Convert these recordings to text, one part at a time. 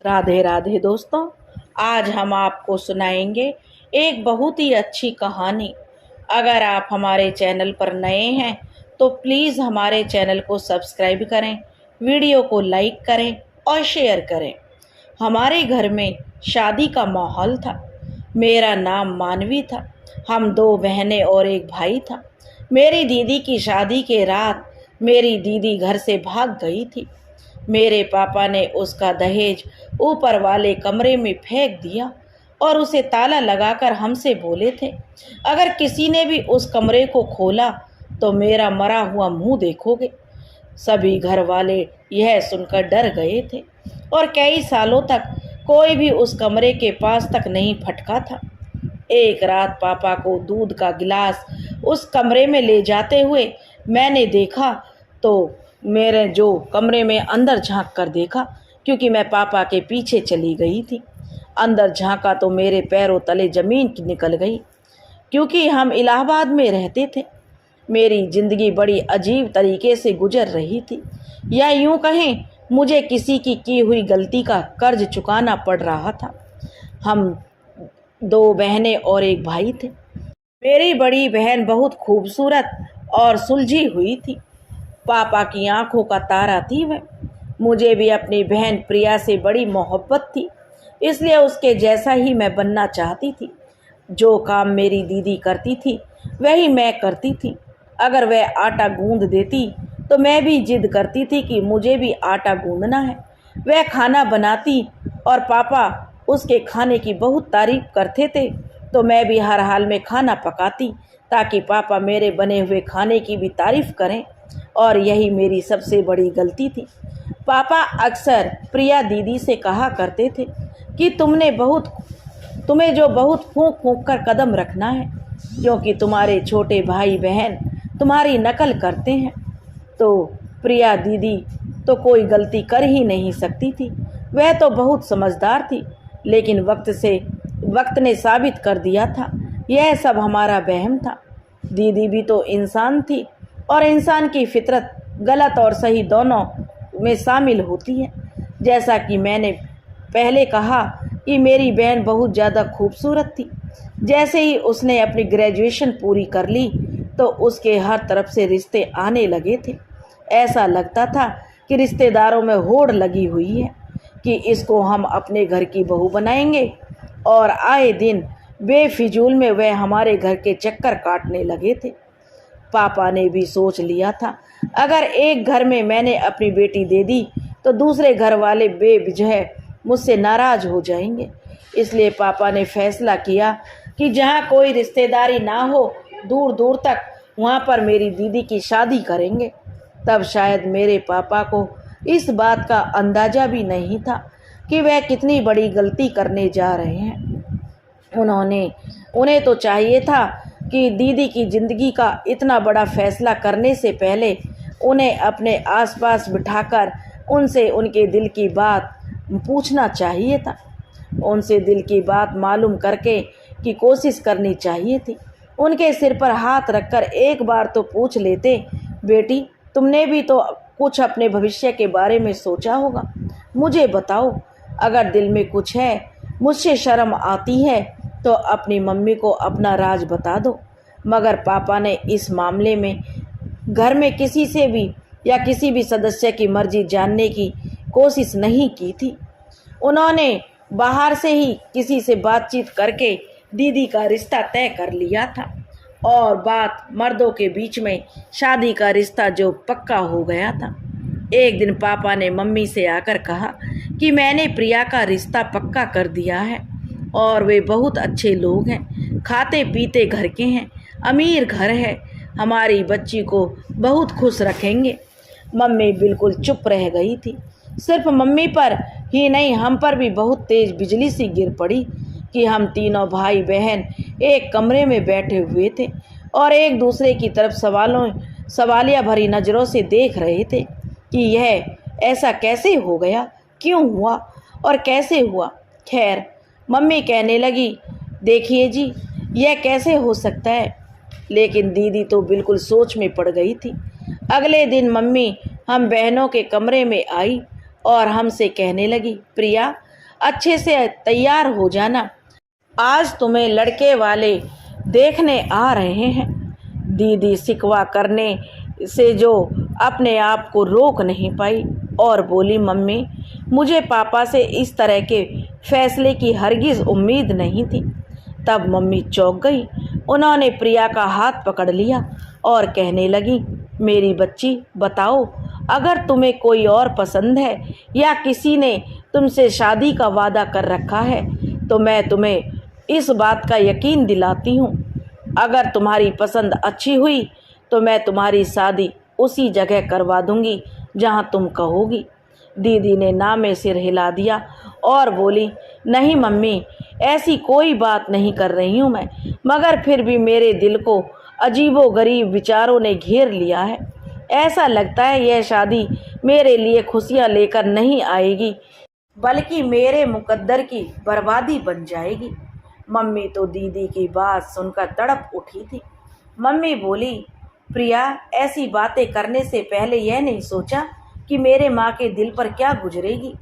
राधे राधे दोस्तों। आज हम आपको सुनाएंगे एक बहुत ही अच्छी कहानी। अगर आप हमारे चैनल पर नए हैं तो प्लीज़ हमारे चैनल को सब्सक्राइब करें, वीडियो को लाइक करें और शेयर करें। हमारे घर में शादी का माहौल था। मेरा नाम मानवी था। हम दो बहनें और एक भाई था। मेरी दीदी की शादी के रात मेरी दीदी घर से भाग गई थी। मेरे पापा ने उसका दहेज ऊपर वाले कमरे में फेंक दिया और उसे ताला लगाकर हमसे बोले थे, अगर किसी ने भी उस कमरे को खोला तो मेरा मरा हुआ मुंह देखोगे। सभी घर वाले यह सुनकर डर गए थे और कई सालों तक कोई भी उस कमरे के पास तक नहीं फटका था। एक रात पापा को दूध का गिलास उस कमरे में ले जाते हुए मैंने देखा तो मेरे जो कमरे में अंदर झांक कर देखा, क्योंकि मैं पापा के पीछे चली गई थी। अंदर झांका तो मेरे पैरों तले ज़मीन निकल गई, क्योंकि हम इलाहाबाद में रहते थे। मेरी ज़िंदगी बड़ी अजीब तरीके से गुजर रही थी, या यूं कहें मुझे किसी की हुई गलती का कर्ज चुकाना पड़ रहा था। हम दो बहनें और एक भाई थे। मेरी बड़ी बहन बहुत खूबसूरत और सुलझी हुई थी। पापा की आंखों का तारा थी वह। मुझे भी अपनी बहन प्रिया से बड़ी मोहब्बत थी, इसलिए उसके जैसा ही मैं बनना चाहती थी। जो काम मेरी दीदी करती थी वही मैं करती थी। अगर वह आटा गूंद देती तो मैं भी जिद करती थी कि मुझे भी आटा गूंदना है। वह खाना बनाती और पापा उसके खाने की बहुत तारीफ करते थे, तो मैं भी हर हाल में खाना पकाती ताकि पापा मेरे बने हुए खाने की भी तारीफ करें। और यही मेरी सबसे बड़ी गलती थी। पापा अक्सर प्रिया दीदी से कहा करते थे कि तुम्हें जो बहुत फूंक फूंक कर कदम रखना है, क्योंकि तुम्हारे छोटे भाई बहन तुम्हारी नकल करते हैं। तो प्रिया दीदी तो कोई गलती कर ही नहीं सकती थी। वह तो बहुत समझदार थी, लेकिन वक्त ने साबित कर दिया था यह सब हमारा वहम था। दीदी भी तो इंसान थी और इंसान की फितरत गलत और सही दोनों में शामिल होती है। जैसा कि मैंने पहले कहा कि मेरी बहन बहुत ज़्यादा खूबसूरत थी। जैसे ही उसने अपनी ग्रेजुएशन पूरी कर ली तो उसके हर तरफ से रिश्ते आने लगे थे। ऐसा लगता था कि रिश्तेदारों में होड़ लगी हुई है कि इसको हम अपने घर की बहू बनाएंगे, और आए दिन बेफिजूल में वह हमारे घर के चक्कर काटने लगे थे। पापा ने भी सोच लिया था, अगर एक घर में मैंने अपनी बेटी दे दी तो दूसरे घर वाले बेवजह मुझसे नाराज़ हो जाएंगे। इसलिए पापा ने फैसला किया कि जहाँ कोई रिश्तेदारी ना हो दूर दूर तक, वहाँ पर मेरी दीदी की शादी करेंगे। तब शायद मेरे पापा को इस बात का अंदाज़ा भी नहीं था कि वह कितनी बड़ी गलती करने जा रहे हैं। उन्हें तो चाहिए था कि दीदी की ज़िंदगी का इतना बड़ा फैसला करने से पहले उन्हें अपने आसपास बिठाकर उनसे उनके दिल की बात पूछना चाहिए था। उनसे दिल की बात मालूम करके की कोशिश करनी चाहिए थी। उनके सिर पर हाथ रखकर एक बार तो पूछ लेते, बेटी तुमने भी तो कुछ अपने भविष्य के बारे में सोचा होगा, मुझे बताओ। अगर दिल में कुछ है, मुझसे शर्म आती है तो अपनी मम्मी को अपना राज बता दो। मगर पापा ने इस मामले में घर में किसी से भी या किसी भी सदस्य की मर्जी जानने की कोशिश नहीं की थी। उन्होंने बाहर से ही किसी से बातचीत करके दीदी का रिश्ता तय कर लिया था, और बात मर्दों के बीच में शादी का रिश्ता जो पक्का हो गया था। एक दिन पापा ने मम्मी से आकर कहा कि मैंने प्रिया का रिश्ता पक्का कर दिया है और वे बहुत अच्छे लोग हैं, खाते पीते घर के हैं, अमीर घर है, हमारी बच्ची को बहुत खुश रखेंगे। मम्मी बिल्कुल चुप रह गई थी। सिर्फ मम्मी पर ही नहीं, हम पर भी बहुत तेज बिजली सी गिर पड़ी कि हम तीनों भाई बहन एक कमरे में बैठे हुए थे और एक दूसरे की तरफ सवालिया भरी नज़रों से देख रहे थे कि यह ऐसा कैसे हो गया, क्यों हुआ और कैसे हुआ। खैर, मम्मी कहने लगी, देखिए जी, यह कैसे हो सकता है। लेकिन दीदी तो बिल्कुल सोच में पड़ गई थी। अगले दिन मम्मी हम बहनों के कमरे में आई और हमसे कहने लगी, प्रिया अच्छे से तैयार हो जाना, आज तुम्हें लड़के वाले देखने आ रहे हैं। दीदी शिकवा करने से जो अपने आप को रोक नहीं पाई और बोली, मम्मी मुझे पापा से इस तरह के फैसले की हरगिज़ उम्मीद नहीं थी। तब मम्मी चौंक गई। उन्होंने प्रिया का हाथ पकड़ लिया और कहने लगी, मेरी बच्ची बताओ, अगर तुम्हें कोई और पसंद है या किसी ने तुमसे शादी का वादा कर रखा है तो मैं तुम्हें इस बात का यकीन दिलाती हूँ, अगर तुम्हारी पसंद अच्छी हुई तो मैं तुम्हारी शादी उसी जगह करवा दूंगी जहाँ तुम कहोगी। दीदी ने ना में सिर हिला दिया और बोली, नहीं मम्मी, ऐसी कोई बात नहीं कर रही हूँ मैं, मगर फिर भी मेरे दिल को अजीबोगरीब विचारों ने घेर लिया है। ऐसा लगता है यह शादी मेरे लिए खुशियाँ लेकर नहीं आएगी, बल्कि मेरे मुकद्दर की बर्बादी बन जाएगी। मम्मी तो दीदी की बात सुनकर तड़प उठी थी। मम्मी बोली, प्रिया, ऐसी बातें करने से पहले यह नहीं सोचा कि मेरे माँ के दिल पर क्या गुजरेगी।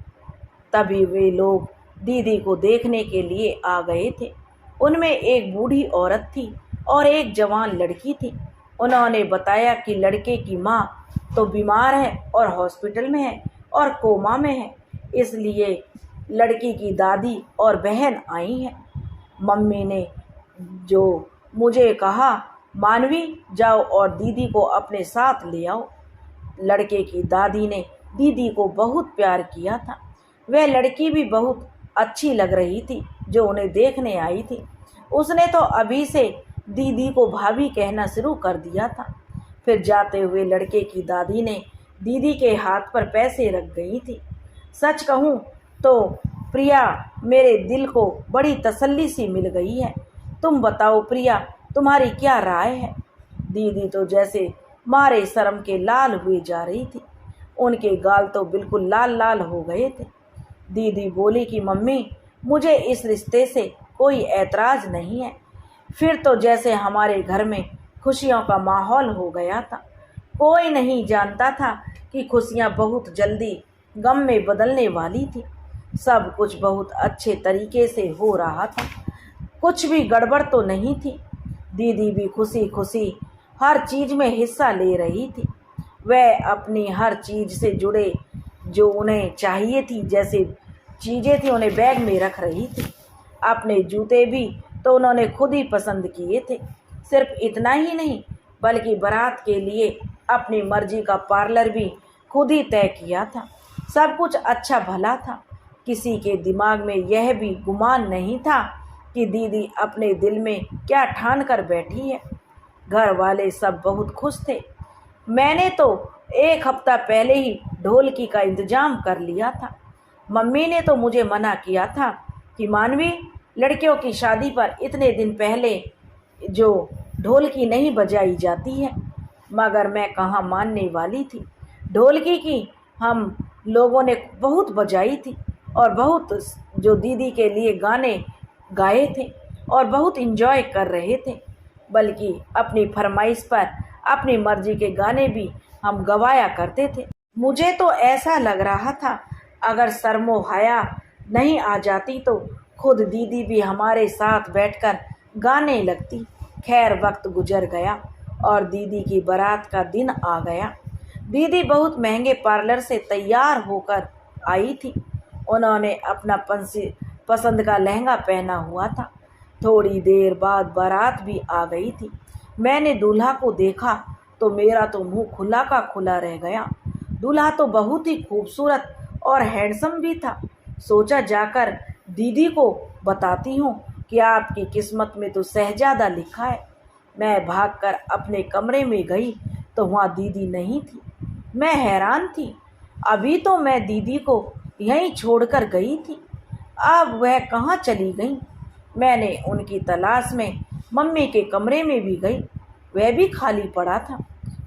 तभी वे लोग दीदी को देखने के लिए आ गए थे। उनमें एक बूढ़ी औरत थी और एक जवान लड़की थी। उन्होंने बताया कि लड़के की माँ तो बीमार है और हॉस्पिटल में है और कोमा में है, इसलिए लड़की की दादी और बहन आई हैं। मम्मी ने जो मुझे कहा, मानवी जाओ और दीदी को अपने साथ ले आओ। लड़के की दादी ने दीदी को बहुत प्यार किया था। वह लड़की भी बहुत अच्छी लग रही थी जो उन्हें देखने आई थी। उसने तो अभी से दीदी को भाभी कहना शुरू कर दिया था। फिर जाते हुए लड़के की दादी ने दीदी के हाथ पर पैसे रख गई थी। सच कहूँ तो प्रिया, मेरे दिल को बड़ी तसल्ली सी मिल गई है। तुम बताओ प्रिया, तुम्हारी क्या राय है। दीदी तो जैसे मारे शर्म के लाल हुए जा रही थी। उनके गाल तो बिल्कुल लाल लाल हो गए थे। दीदी बोली कि मम्मी, मुझे इस रिश्ते से कोई ऐतराज़ नहीं है। फिर तो जैसे हमारे घर में खुशियों का माहौल हो गया था। कोई नहीं जानता था कि खुशियाँ बहुत जल्दी गम में बदलने वाली थी। सब कुछ बहुत अच्छे तरीके से हो रहा था, कुछ भी गड़बड़ तो नहीं थी। दीदी भी खुशी खुशी हर चीज़ में हिस्सा ले रही थी। वह अपनी हर चीज़ से जुड़े जो उन्हें चाहिए थी, जैसे चीज़ें थी, उन्हें बैग में रख रही थी। अपने जूते भी तो उन्होंने खुद ही पसंद किए थे। सिर्फ इतना ही नहीं, बल्कि बारात के लिए अपनी मर्जी का पार्लर भी खुद ही तय किया था। सब कुछ अच्छा भला था। किसी के दिमाग में यह भी गुमान नहीं था कि दीदी अपने दिल में क्या ठान कर बैठी है। घर वाले सब बहुत खुश थे। मैंने तो एक हफ्ता पहले ही ढोलकी का इंतजाम कर लिया था। मम्मी ने तो मुझे मना किया था कि मानवी, लड़कियों की शादी पर इतने दिन पहले जो ढोलकी नहीं बजाई जाती है, मगर मैं कहाँ मानने वाली थी। ढोलकी की हम लोगों ने बहुत बजाई थी और बहुत जो दीदी के लिए गाने गाए थे और बहुत इंजॉय कर रहे थे। बल्कि अपनी फरमाइश पर अपनी मर्जी के गाने भी हम गवाया करते थे। मुझे तो ऐसा लग रहा था अगर शर्मो हया नहीं आ जाती तो खुद दीदी भी हमारे साथ बैठकर गाने लगती। खैर, वक्त गुजर गया और दीदी की बारात का दिन आ गया। दीदी बहुत महंगे पार्लर से तैयार होकर आई थी। उन्होंने अपना पसंद का लहंगा पहना हुआ था। थोड़ी देर बाद बारात भी आ गई थी। मैंने दूल्हा को देखा तो मेरा तो मुंह खुला का खुला रह गया। दूल्हा तो बहुत ही खूबसूरत और हैंडसम भी था। सोचा जाकर दीदी को बताती हूँ कि आपकी किस्मत में तो शहजादा लिखा है। मैं भागकर अपने कमरे में गई तो वहाँ दीदी नहीं थी। मैं हैरान थी। अभी तो मैं दीदी को यहीं छोड़कर गई थी, अब वह कहाँ चली गई। मैंने उनकी तलाश में मम्मी के कमरे में भी गई, वह भी खाली पड़ा था।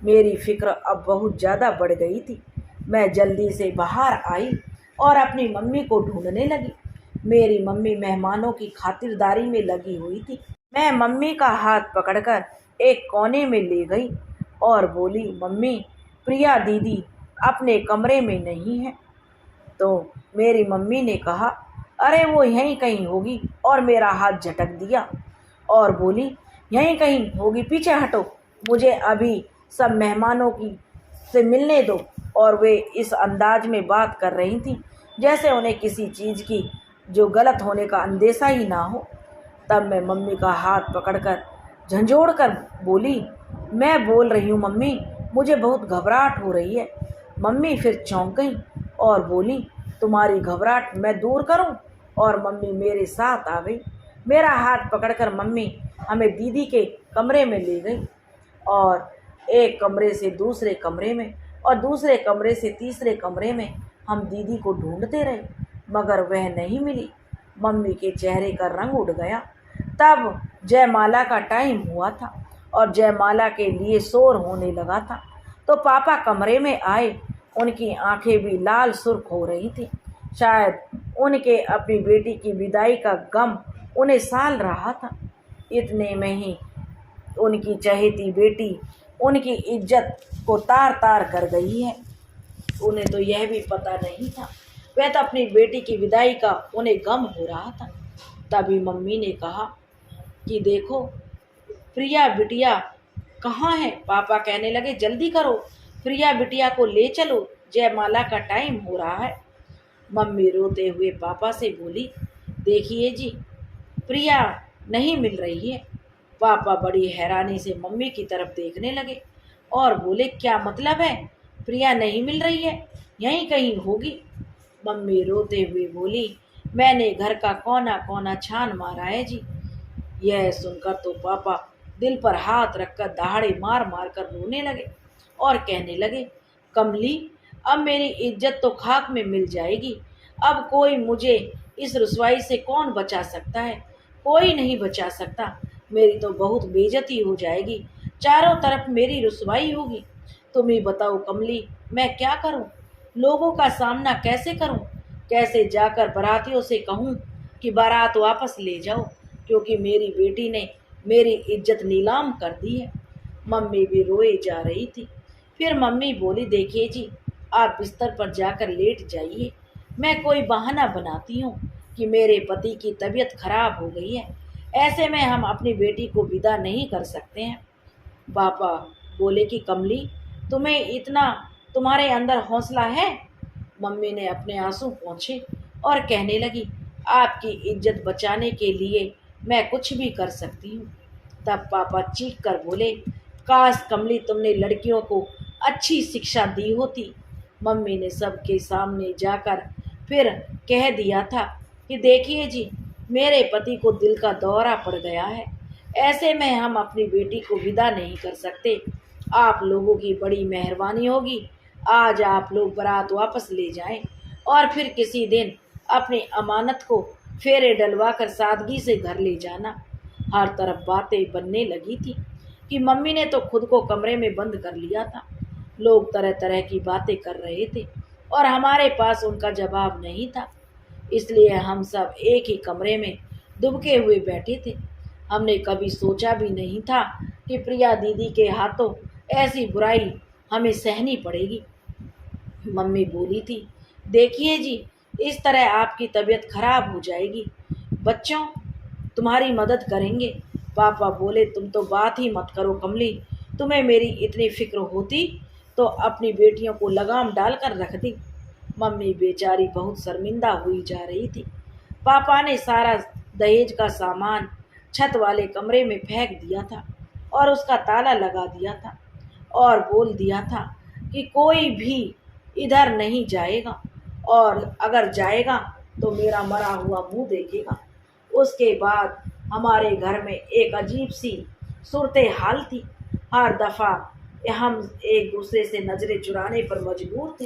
मेरी फिक्र अब बहुत ज़्यादा बढ़ गई थी। मैं जल्दी से बाहर आई और अपनी मम्मी को ढूंढने लगी। मेरी मम्मी मेहमानों की खातिरदारी में लगी हुई थी। मैं मम्मी का हाथ पकड़कर एक कोने में ले गई और बोली, मम्मी, प्रिया दीदी अपने कमरे में नहीं है। तो मेरी मम्मी ने कहा, अरे वो यहीं कहीं होगी, और मेरा हाथ झटक दिया और बोली, यहीं कहीं होगी, पीछे हटो, मुझे अभी सब मेहमानों की से मिलने दो। और वे इस अंदाज में बात कर रही थी जैसे उन्हें किसी चीज़ की जो गलत होने का अंदेशा ही ना हो। तब मैं मम्मी का हाथ पकड़कर झंझोड़ कर बोली, मैं बोल रही हूँ मम्मी, मुझे बहुत घबराहट हो रही है। मम्मी फिर चौंक गई और बोली, तुम्हारी घबराहट मैं दूर करूँ? और मम्मी मेरे साथ आ गई। मेरा हाथ पकड़कर मम्मी हमें दीदी के कमरे में ले गई, और एक कमरे से दूसरे कमरे में और दूसरे कमरे से तीसरे कमरे में हम दीदी को ढूंढते रहे, मगर वह नहीं मिली। मम्मी के चेहरे का रंग उड़ गया। तब जयमाला का टाइम हुआ था और जयमाला के लिए शोर होने लगा था। तो पापा कमरे में आए। उनकी आंखें भी लाल सुर्ख हो रही थी। शायद उनके अपनी बेटी की विदाई का गम उन्हें साल रहा था। इतने में ही उनकी चहेती बेटी उनकी इज्जत को तार तार कर गई है। उन्हें तो यह भी पता नहीं था, वह तो अपनी बेटी की विदाई का उन्हें गम हो रहा था। तभी मम्मी ने कहा कि देखो प्रिया बिटिया कहाँ है। पापा कहने लगे, जल्दी करो, प्रिया बिटिया को ले चलो, जयमाला का टाइम हो रहा है। मम्मी रोते हुए पापा से बोली, देखिए जी, प्रिया नहीं मिल रही है। पापा बड़ी हैरानी से मम्मी की तरफ देखने लगे और बोले, क्या मतलब है, प्रिया नहीं मिल रही है, यहीं कहीं होगी। मम्मी रोते हुए बोली, मैंने घर का कोना कोना छान मारा है जी। यह सुनकर तो पापा दिल पर हाथ रखकर दहाड़े मार मार कर रोने लगे और कहने लगे, कमली, अब मेरी इज्जत तो खाक में मिल जाएगी। अब कोई मुझे इस रुसवाई से कौन बचा सकता है? कोई नहीं बचा सकता। मेरी तो बहुत बेइज्जती हो जाएगी, चारों तरफ मेरी रुसवाई होगी। तुम ही बताओ कमली, मैं क्या करूं? लोगों का सामना कैसे करूं? कैसे जाकर बारातियों से कहूं कि बारात वापस ले जाओ, क्योंकि मेरी बेटी ने मेरी इज्जत नीलाम कर दी है। मम्मी भी रोए जा रही थी। फिर मम्मी बोली, देखिए जी, आप बिस्तर पर जाकर लेट जाइए। मैं कोई बहाना बनाती हूँ कि मेरे पति की तबीयत खराब हो गई है। ऐसे में हम अपनी बेटी को विदा नहीं कर सकते हैं। पापा बोले कि कमली, तुम्हें इतना तुम्हारे अंदर हौसला है? मम्मी ने अपने आंसू पोंछे और कहने लगी, आपकी इज्जत बचाने के लिए मैं कुछ भी कर सकती हूँ। तब पापा चीख कर बोले, काश कमली तुमने लड़कियों को अच्छी शिक्षा दी होती। मम्मी ने सबके सामने जाकर फिर कह दिया था कि देखिए जी, मेरे पति को दिल का दौरा पड़ गया है। ऐसे में हम अपनी बेटी को विदा नहीं कर सकते। आप लोगों की बड़ी मेहरबानी होगी, आज आप लोग बारात वापस ले जाएं और फिर किसी दिन अपनी अमानत को फेरे डलवा कर सादगी से घर ले जाना। हर तरफ बातें बनने लगी थी कि मम्मी ने तो खुद को कमरे में बंद कर लिया था। लोग तरह तरह की बातें कर रहे थे और हमारे पास उनका जवाब नहीं था। इसलिए हम सब एक ही कमरे में दुबके हुए बैठे थे। हमने कभी सोचा भी नहीं था कि प्रिया दीदी के हाथों ऐसी बुराई हमें सहनी पड़ेगी। मम्मी बोली थी, देखिए जी, इस तरह आपकी तबीयत खराब हो जाएगी। बच्चों तुम्हारी मदद करेंगे। पापा बोले, तुम तो बात ही मत करो कमली, तुम्हें मेरी इतनी फिक्र होती तो अपनी बेटियों को लगाम डालकर रख दी। मम्मी बेचारी बहुत शर्मिंदा हुई जा रही थी। पापा ने सारा दहेज का सामान छत वाले कमरे में फेंक दिया था और उसका ताला लगा दिया था और बोल दिया था कि कोई भी इधर नहीं जाएगा, और अगर जाएगा तो मेरा मरा हुआ मुंह देखेगा। उसके बाद हमारे घर में एक अजीब सी सूरत हाल थी। हर दफ़ा हम एक दूसरे से नज़रें चुराने पर मजबूर थे।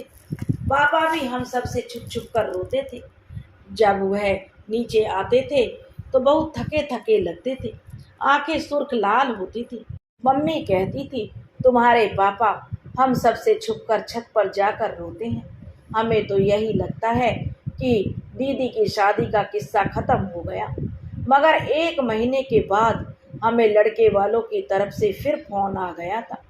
पापा भी हम सब से छुप छुप कर रोते थे। जब वह नीचे आते थे तो बहुत थके थके लगते थे, आंखें सुर्ख लाल होती थी। मम्मी कहती थी, तुम्हारे पापा हम सब से छुप कर छत पर जाकर रोते हैं। हमें तो यही लगता है कि दीदी की शादी का किस्सा ख़त्म हो गया। मगर एक महीने के बाद हमें लड़के वालों की तरफ से फिर फ़ोन आ गया था।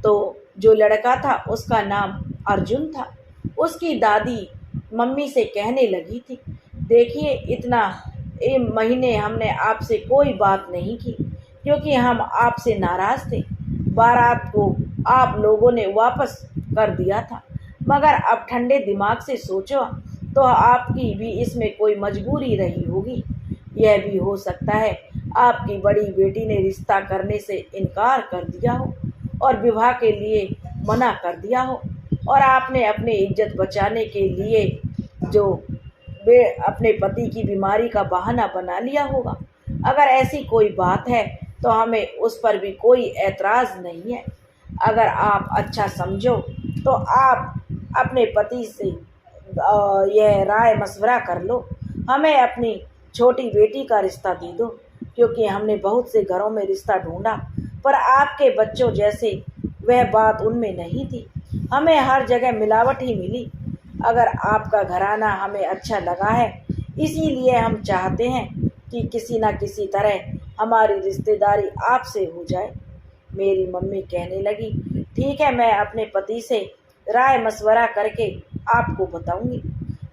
तो जो लड़का था उसका नाम अर्जुन था। उसकी दादी मम्मी से कहने लगी थी, देखिए, इतना महीने हमने आपसे कोई बात नहीं की क्योंकि हम आपसे नाराज़ थे। बारात को आप लोगों ने वापस कर दिया था, मगर अब ठंडे दिमाग से सोचो तो आपकी भी इसमें कोई मजबूरी रही होगी। यह भी हो सकता है आपकी बड़ी बेटी ने रिश्ता करने से इनकार कर दिया हो और विवाह के लिए मना कर दिया हो, और आपने अपनी इज्जत बचाने के लिए जो वे अपने पति की बीमारी का बहाना बना लिया होगा। अगर ऐसी कोई बात है तो हमें उस पर भी कोई ऐतराज़ नहीं है। अगर आप अच्छा समझो तो आप अपने पति से यह राय मशवरा कर लो, हमें अपनी छोटी बेटी का रिश्ता दे दो, क्योंकि हमने बहुत से घरों में रिश्ता ढूंढा पर आपके बच्चों जैसे वह बात उनमें नहीं थी। हमें हर जगह मिलावट ही मिली। अगर आपका घराना हमें अच्छा लगा है, इसीलिए हम चाहते हैं कि किसी न किसी तरह हमारी रिश्तेदारी आपसे हो जाए। मेरी मम्मी कहने लगी, ठीक है, मैं अपने पति से राय मशवरा करके आपको बताऊंगी।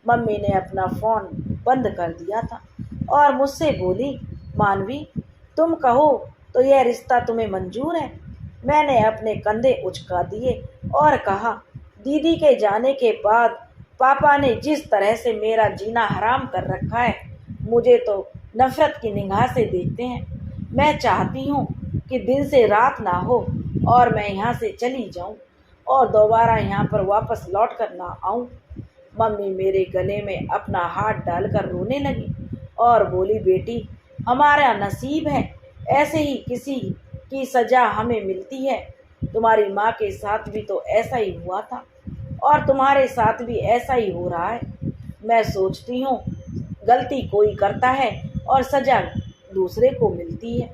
मम्मी ने अपना फ़ोन बंद कर दिया था और मुझसे बोली, मानवी, तुम कहो तो यह रिश्ता तुम्हें मंजूर है? मैंने अपने कंधे उचका दिए और कहा, दीदी के जाने के बाद पापा ने जिस तरह से मेरा जीना हराम कर रखा है, मुझे तो नफ़रत की निगाह से देखते हैं। मैं चाहती हूँ कि दिन से रात ना हो और मैं यहाँ से चली जाऊँ और दोबारा यहाँ पर वापस लौट कर ना आऊँ। मम्मी मेरे गले में अपना हाथ डालकर रोने लगी और बोली, बेटी, हमारा नसीब है, ऐसे ही किसी की सज़ा हमें मिलती है। तुम्हारी माँ के साथ भी तो ऐसा ही हुआ था और तुम्हारे साथ भी ऐसा ही हो रहा है। मैं सोचती हूँ गलती कोई करता है और सज़ा दूसरे को मिलती है,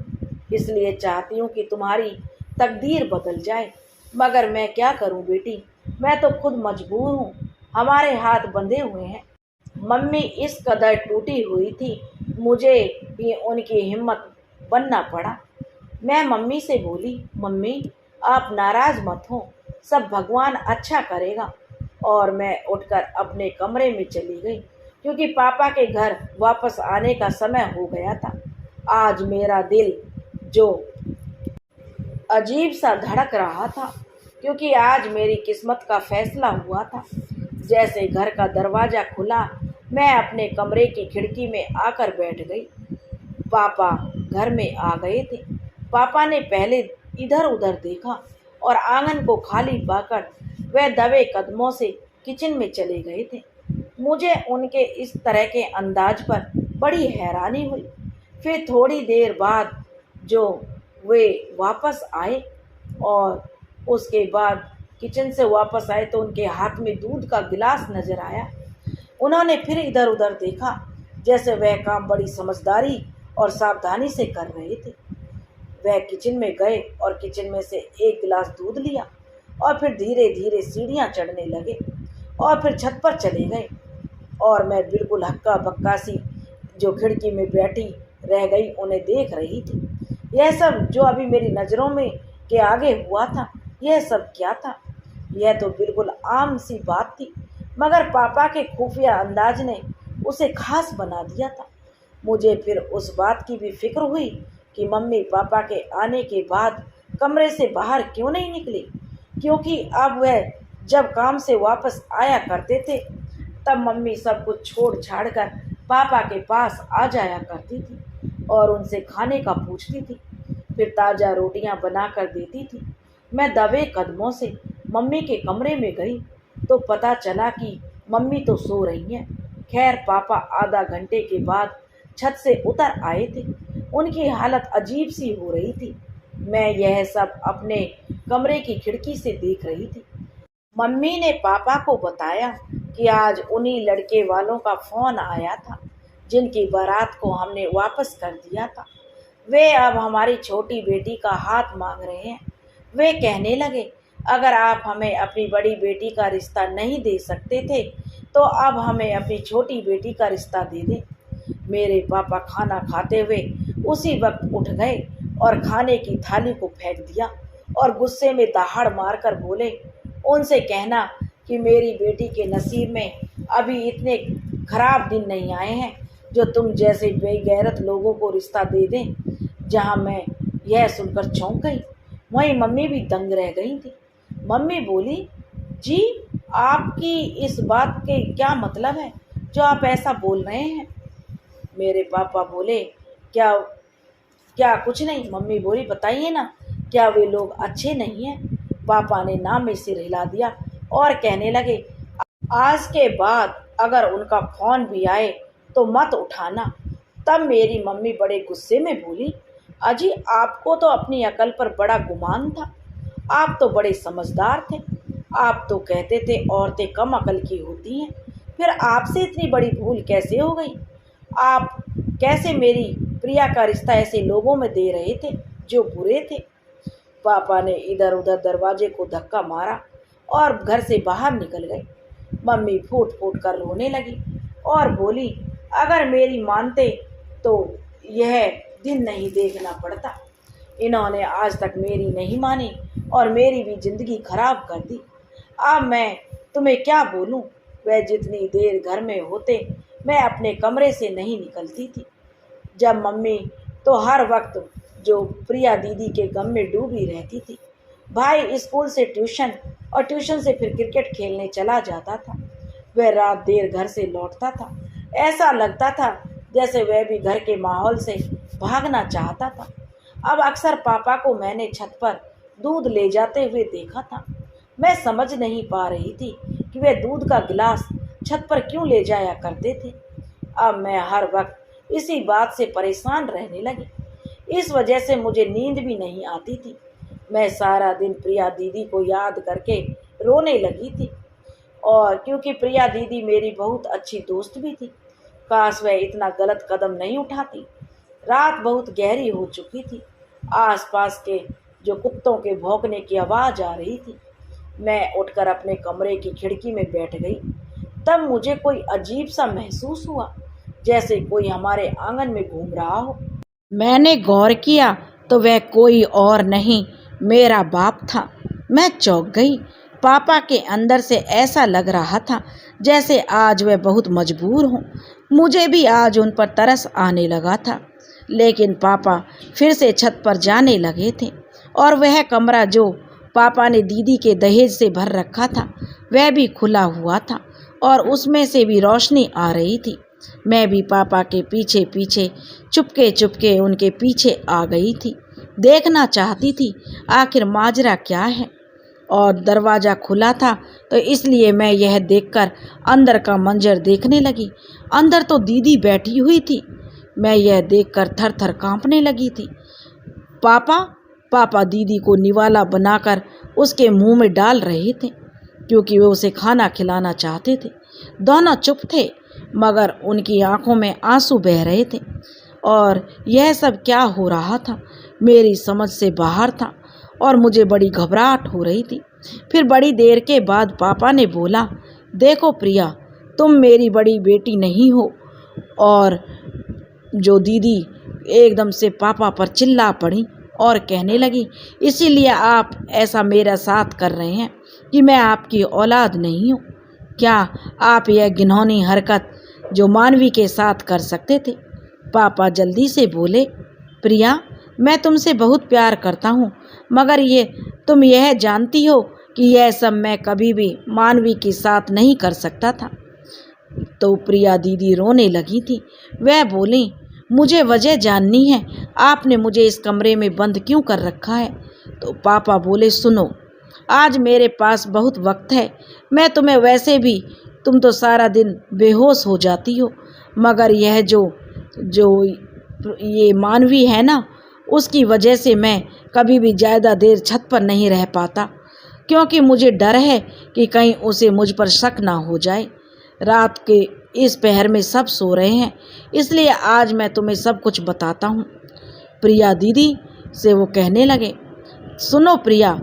इसलिए चाहती हूँ कि तुम्हारी तकदीर बदल जाए। मगर मैं क्या करूँ बेटी, मैं तो खुद मजबूर हूँ, हमारे हाथ बंधे हुए हैं। मम्मी इस कदर टूटी हुई थी, मुझे भी उनकी हिम्मत बनना पड़ा। मैं मम्मी से बोली, मम्मी, आप नाराज़ मत हो, सब भगवान अच्छा करेगा। और मैं उठकर अपने कमरे में चली गई क्योंकि पापा के घर वापस आने का समय हो गया था। आज मेरा दिल जो अजीब सा धड़क रहा था क्योंकि आज मेरी किस्मत का फैसला हुआ था। जैसे घर का दरवाज़ा खुला, मैं अपने कमरे की खिड़की में आकर बैठ गई। पापा घर में आ गए थे। पापा ने पहले इधर उधर देखा और आंगन को खाली पाकर वह दबे कदमों से किचन में चले गए थे। मुझे उनके इस तरह के अंदाज पर बड़ी हैरानी हुई। फिर थोड़ी देर बाद जो वे वापस आए और उसके बाद किचन से वापस आए तो उनके हाथ में दूध का गिलास नज़र आया। उन्होंने फिर इधर उधर देखा, जैसे वह काम बड़ी समझदारी और सावधानी से कर रहे थे। वह किचन में गए और किचन में से एक गिलास दूध लिया और फिर धीरे धीरे सीढ़ियाँ चढ़ने लगे और फिर छत पर चले गए और मैं बिल्कुल हक्का बक्का सी जो खिड़की में बैठी रह गई उन्हें देख रही थी। यह सब जो अभी मेरी नज़रों में के आगे हुआ था, यह सब क्या था? यह तो बिल्कुल आम सी बात थी, मगर पापा के खुफिया अंदाज ने उसे खास बना दिया था। मुझे फिर उस बात की भी फिक्र हुई कि मम्मी पापा के आने के बाद कमरे से बाहर क्यों नहीं निकली, क्योंकि अब वह जब काम से वापस आया करते थे तब मम्मी सब कुछ छोड़ छाड़ कर पापा के पास आ जाया करती थी और उनसे खाने का पूछती थी, फिर ताज़ा रोटियां बना कर देती थी। मैं दबे कदमों से मम्मी के कमरे में गई तो पता चला कि मम्मी तो सो रही हैं। खैर, पापा आधा घंटे के बाद छत से उतर आए थे। उनकी हालत अजीब सी हो रही थी। मैं यह सब अपने कमरे की खिड़की से देख रही थी। मम्मी ने पापा को बताया कि आज उन्हीं लड़के वालों का फ़ोन आया था जिनकी बारात को हमने वापस कर दिया था। वे अब हमारी छोटी बेटी का हाथ मांग रहे हैं। वे कहने लगे, अगर आप हमें अपनी बड़ी बेटी का रिश्ता नहीं दे सकते थे तो अब हमें अपनी छोटी बेटी का रिश्ता दे दें। मेरे पापा खाना खाते हुए उसी वक्त उठ गए और खाने की थाली को फेंक दिया और गुस्से में दहाड़ मारकर बोले, उनसे कहना कि मेरी बेटी के नसीब में अभी इतने खराब दिन नहीं आए हैं जो तुम जैसे बेगैरत लोगों को रिश्ता दे दें। जहाँ मैं यह सुनकर चौंक गई, वहीं मम्मी भी दंग रह गई थी। मम्मी बोली, जी आपकी इस बात के क्या मतलब है जो आप ऐसा बोल रहे हैं? मेरे पापा बोले, क्या क्या कुछ नहीं। मम्मी बोली, बताइए ना, क्या वे लोग अच्छे नहीं हैं? पापा ने ना में सिर हिला दिया और कहने लगे, आज के बाद अगर उनका फोन भी आए तो मत उठाना। तब मेरी मम्मी बड़े गुस्से में बोली, अजी आपको तो अपनी अकल पर बड़ा गुमान था, आप तो बड़े समझदार थे। आप तो कहते थे औरतें कम अकल की होती हैं, फिर आपसे इतनी बड़ी भूल कैसे हो गई? आप कैसे मेरी प्रिया का रिश्ता ऐसे लोगों में दे रहे थे जो बुरे थे? पापा ने इधर उधर दरवाजे को धक्का मारा और घर से बाहर निकल गए। मम्मी फूट फूट कर रोने लगी और बोली, अगर मेरी मानते तो यह दिन नहीं देखना पड़ता। इन्होंने आज तक मेरी नहीं मानी और मेरी भी ज़िंदगी खराब कर दी। अब मैं तुम्हें क्या बोलूं? वह जितनी देर घर में होते मैं अपने कमरे से नहीं निकलती थी। जब मम्मी तो हर वक्त जो प्रिया दीदी के गम में डूबी रहती थी। भाई स्कूल से ट्यूशन और ट्यूशन से फिर क्रिकेट खेलने चला जाता था। वह रात देर घर से लौटता था। ऐसा लगता था जैसे वह भी घर के माहौल से भागना चाहता था। अब अक्सर पापा को मैंने छत पर दूध ले जाते हुए देखा था। मैं समझ नहीं पा रही थी कि वे दूध का गिलास छत पर क्यों ले जाया करते थे। अब मैं हर वक्त इसी बात से परेशान रहने लगी। इस वजह से मुझे नींद भी नहीं आती थी। मैं सारा दिन प्रिया दीदी को याद करके रोने लगी थी, और क्योंकि प्रिया दीदी मेरी बहुत अच्छी दोस्त भी थी। काश वह इतना गलत कदम नहीं उठाती। रात बहुत गहरी हो चुकी थी। आसपास के जो कुत्तों के भौंकने की आवाज़ आ रही थी। मैं उठकर अपने कमरे की खिड़की में बैठ गई। तब मुझे कोई अजीब सा महसूस हुआ, जैसे कोई हमारे आंगन में घूम रहा हो। मैंने गौर किया तो वह कोई और नहीं, मेरा बाप था। मैं चौंक गई। पापा के अंदर से ऐसा लग रहा था जैसे आज वह बहुत मजबूर हों। मुझे भी आज उन पर तरस आने लगा था। लेकिन पापा फिर से छत पर जाने लगे थे और वह कमरा जो पापा ने दीदी के दहेज से भर रखा था वह भी खुला हुआ था और उसमें से भी रोशनी आ रही थी। मैं भी पापा के पीछे पीछे चुपके चुपके उनके पीछे आ गई थी। देखना चाहती थी आखिर माजरा क्या है। और दरवाज़ा खुला था तो इसलिए मैं यह देखकर अंदर का मंजर देखने लगी। अंदर तो दीदी बैठी हुई थी। मैं यह देखकर थर थर कांपने लगी थी। पापा दीदी को निवाला बनाकर उसके मुंह में डाल रहे थे, क्योंकि वे उसे खाना खिलाना चाहते थे। दोनों चुप थे, मगर उनकी आंखों में आंसू बह रहे थे। और यह सब क्या हो रहा था मेरी समझ से बाहर था और मुझे बड़ी घबराहट हो रही थी। फिर बड़ी देर के बाद पापा ने बोला, देखो प्रिया, तुम मेरी बड़ी बेटी नहीं हो। और जो दीदी एकदम से पापा पर चिल्ला पड़ी और कहने लगी, इसीलिए आप ऐसा मेरा साथ कर रहे हैं कि मैं आपकी औलाद नहीं हूँ। क्या आप यह घिनौनी हरकत जो मानवी के साथ कर सकते थे? पापा जल्दी से बोले, प्रिया, मैं तुमसे बहुत प्यार करता हूँ, मगर तुम यह जानती हो कि यह सब मैं कभी भी मानवी के साथ नहीं कर सकता था। तो प्रिया दीदी रोने लगी थी। वह बोली, मुझे वजह जाननी है, आपने मुझे इस कमरे में बंद क्यों कर रखा है? तो पापा बोले, सुनो, आज मेरे पास बहुत वक्त है। मैं तुम्हें वैसे भी, तुम तो सारा दिन बेहोश हो जाती हो, मगर यह जो ये मानवी है ना, उसकी वजह से मैं कभी भी ज़्यादा देर छत पर नहीं रह पाता, क्योंकि मुझे डर है कि कहीं उसे मुझ पर शक ना हो जाए। रात के इस पहर में सब सो रहे हैं, इसलिए आज मैं तुम्हें सब कुछ बताता हूँ। प्रिया दीदी से वो कहने लगे, सुनो प्रिया,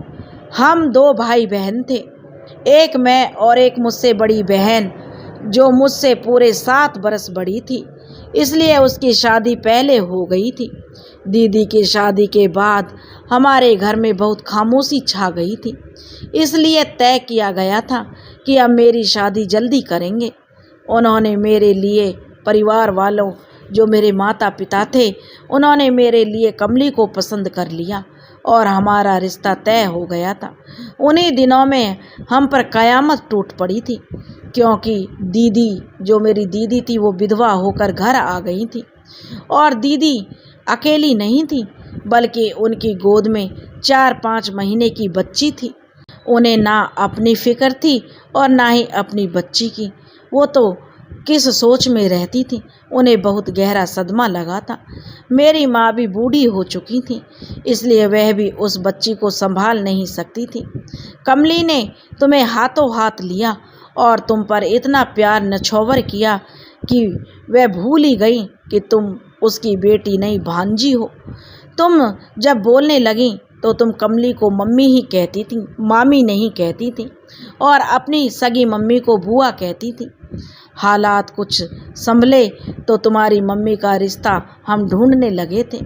हम 2 भाई बहन थे। एक मैं और एक मुझसे बड़ी बहन, जो मुझसे पूरे 7 बरस बड़ी थी, इसलिए उसकी शादी पहले हो गई थी। दीदी की शादी के बाद हमारे घर में बहुत खामोशी छा गई थी, इसलिए तय किया गया था कि अब मेरी शादी जल्दी करेंगे। उन्होंने मेरे लिए, परिवार वालों, जो मेरे माता पिता थे, उन्होंने मेरे लिए कमली को पसंद कर लिया और हमारा रिश्ता तय हो गया था। उन्हीं दिनों में हम पर कयामत टूट पड़ी थी, क्योंकि दीदी, जो मेरी दीदी थी, वो विधवा होकर घर आ गई थी। और दीदी अकेली नहीं थी, बल्कि उनकी गोद में 4-5 महीने की बच्ची थी। उन्हें ना अपनी फिक्र थी और ना ही अपनी बच्ची की। वो तो किस सोच में रहती थी, उन्हें बहुत गहरा सदमा लगा था। मेरी माँ भी बूढ़ी हो चुकी थी, इसलिए वह भी उस बच्ची को संभाल नहीं सकती थी। कमली ने तुम्हें हाथों हाथ लिया और तुम पर इतना प्यार नछोवर किया कि वह भूल ही गई कि तुम उसकी बेटी नहीं, भांजी हो। तुम जब बोलने लगी तो तुम कमली को मम्मी ही कहती थी, मामी नहीं कहती थी, और अपनी सगी मम्मी को बुआ कहती थी। हालात कुछ संभले तो तुम्हारी मम्मी का रिश्ता हम ढूंढने लगे थे।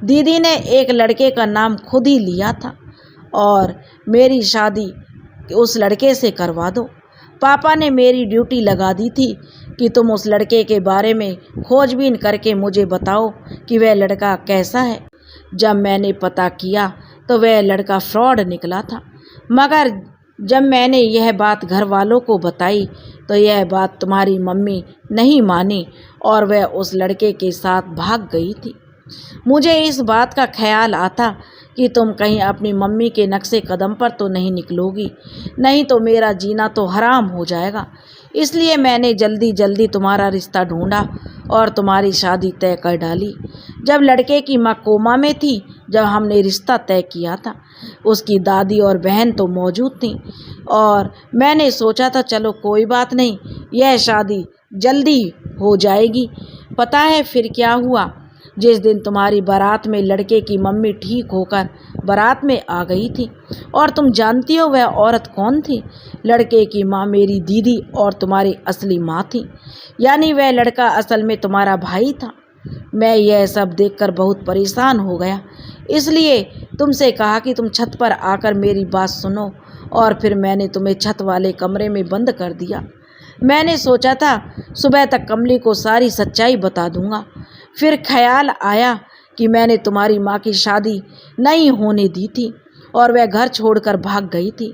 दीदी ने एक लड़के का नाम खुद ही लिया था और मेरी शादी उस लड़के से करवा दो। पापा ने मेरी ड्यूटी लगा दी थी कि तुम उस लड़के के बारे में खोजबीन करके मुझे बताओ कि वह लड़का कैसा है। जब मैंने पता किया तो वह लड़का फ्रॉड निकला था, मगर जब मैंने यह बात घर वालों को बताई तो यह बात तुम्हारी मम्मी नहीं मानी और वह उस लड़के के साथ भाग गई थी। मुझे इस बात का ख्याल आता कि तुम कहीं अपनी मम्मी के नक्शे कदम पर तो नहीं निकलोगी, नहीं तो मेरा जीना तो हराम हो जाएगा। इसलिए मैंने जल्दी जल्दी तुम्हारा रिश्ता ढूंढा और तुम्हारी शादी तय कर डाली। जब लड़के की माँ कोमा में थी, जब हमने रिश्ता तय किया था, उसकी दादी और बहन तो मौजूद थीं और मैंने सोचा था चलो कोई बात नहीं, यह शादी जल्दी हो जाएगी। पता है फिर क्या हुआ? जिस दिन तुम्हारी बारात में लड़के की मम्मी ठीक होकर बारात में आ गई थी, और तुम जानती हो वह औरत कौन थी? लड़के की माँ मेरी दीदी और तुम्हारी असली माँ थी, यानी वह लड़का असल में तुम्हारा भाई था। मैं यह सब देखकर बहुत परेशान हो गया, इसलिए तुमसे कहा कि तुम छत पर आकर मेरी बात सुनो, और फिर मैंने तुम्हें छत वाले कमरे में बंद कर दिया। मैंने सोचा था सुबह तक कमली को सारी सच्चाई बता दूंगा। फिर ख्याल आया कि मैंने तुम्हारी माँ की शादी नहीं होने दी थी और वह घर छोड़कर भाग गई थी।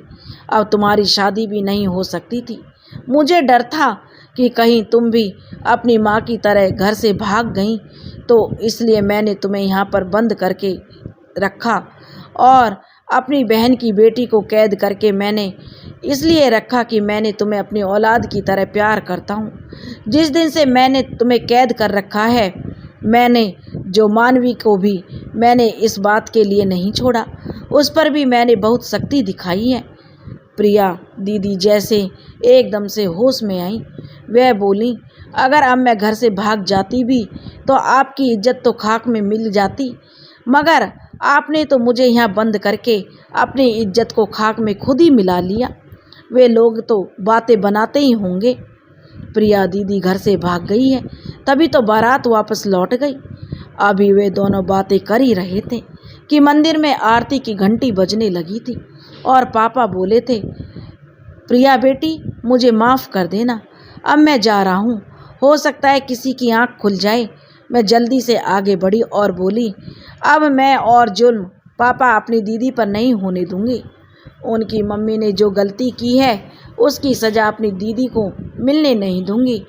अब तुम्हारी शादी भी नहीं हो सकती थी। मुझे डर था कि कहीं तुम भी अपनी माँ की तरह घर से भाग गई, तो इसलिए मैंने तुम्हें यहाँ पर बंद करके रखा और अपनी बहन की बेटी को कैद करके मैंने इसलिए रखा कि मैंने तुम्हें अपनी औलाद की तरह प्यार करता हूँ। जिस दिन से मैंने तुम्हें कैद कर रखा है, मैंने जो मानवी को भी मैंने इस बात के लिए नहीं छोड़ा, उस पर भी मैंने बहुत सख्ती दिखाई है। प्रिया दीदी जैसे एकदम से होश में आई। वह बोली, अगर अब मैं घर से भाग जाती भी तो आपकी इज्जत तो खाक में मिल जाती, मगर आपने तो मुझे यहाँ बंद करके अपनी इज्जत को खाक में खुद ही मिला लिया। वे लोग तो बातें बनाते ही होंगे। प्रिया दीदी घर से भाग गई है, तभी तो बारात वापस लौट गई। अभी वे दोनों बातें कर ही रहे थे कि मंदिर में आरती की घंटी बजने लगी थी और पापा बोले थे, प्रिया बेटी मुझे माफ़ कर देना, अब मैं जा रहा हूँ, हो सकता है किसी की आँख खुल जाए। मैं जल्दी से आगे बढ़ी और बोली, अब मैं और जुल्म पापा अपनी दीदी पर नहीं होने दूंगी। उनकी मम्मी ने जो गलती की है उसकी सज़ा अपनी दीदी को मिलने नहीं दूंगी।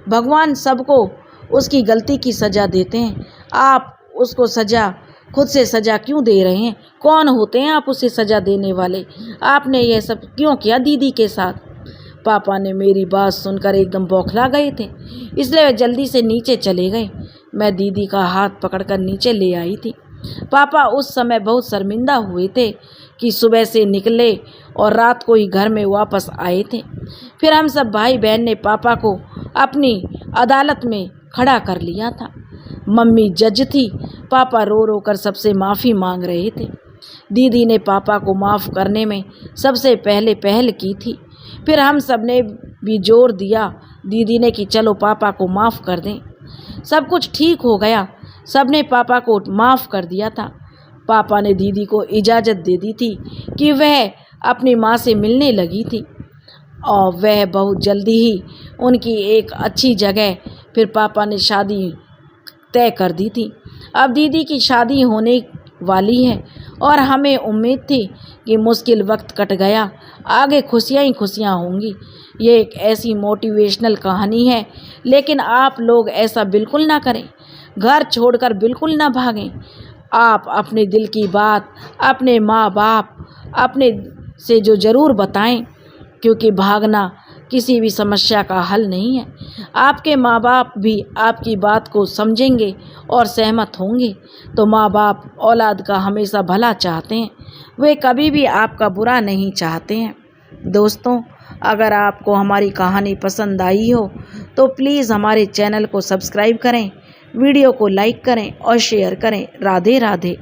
भगवान सबको उसकी गलती की सज़ा देते हैं, आप उसको सज़ा खुद से सज़ा क्यों दे रहे हैं? कौन होते हैं आप उसे सज़ा देने वाले? आपने यह सब क्यों किया दीदी के साथ? पापा ने मेरी बात सुनकर एकदम बौखला गए थे, इसलिए वे जल्दी से नीचे चले गए। मैं दीदी का हाथ पकड़कर नीचे ले आई थी। पापा उस समय बहुत शर्मिंदा हुए थे कि सुबह से निकले और रात को ही घर में वापस आए थे। फिर हम सब भाई बहन ने पापा को अपनी अदालत में खड़ा कर लिया था। मम्मी जज थी, पापा रो रो कर सबसे माफ़ी मांग रहे थे। दीदी ने पापा को माफ़ करने में सबसे पहले पहल की थी। फिर हम सब ने भी जोर दिया दीदी ने कि चलो पापा को माफ़ कर दें। सब कुछ ठीक हो गया, सब ने पापा को माफ़ कर दिया था। पापा ने दीदी को इजाज़त दे दी थी कि वह अपनी माँ से मिलने लगी थी। और वह बहुत जल्दी ही उनकी एक अच्छी जगह फिर पापा ने शादी तय कर दी थी। अब दीदी की शादी होने वाली है और हमें उम्मीद थी कि मुश्किल वक्त कट गया, आगे खुशियाँ ही खुशियाँ होंगी। ये एक ऐसी मोटिवेशनल कहानी है, लेकिन आप लोग ऐसा बिल्कुल ना करें, घर छोड़कर बिल्कुल ना भागें। आप अपने दिल की बात अपने माँ बाप अपने से जो ज़रूर बताएं, क्योंकि भागना किसी भी समस्या का हल नहीं है। आपके माँ बाप भी आपकी बात को समझेंगे और सहमत होंगे। तो माँ बाप औलाद का हमेशा भला चाहते हैं, वे कभी भी आपका बुरा नहीं चाहते हैं। दोस्तों, अगर आपको हमारी कहानी पसंद आई हो तो प्लीज़ हमारे चैनल को सब्सक्राइब करें, वीडियो को लाइक करें और शेयर करें। राधे राधे।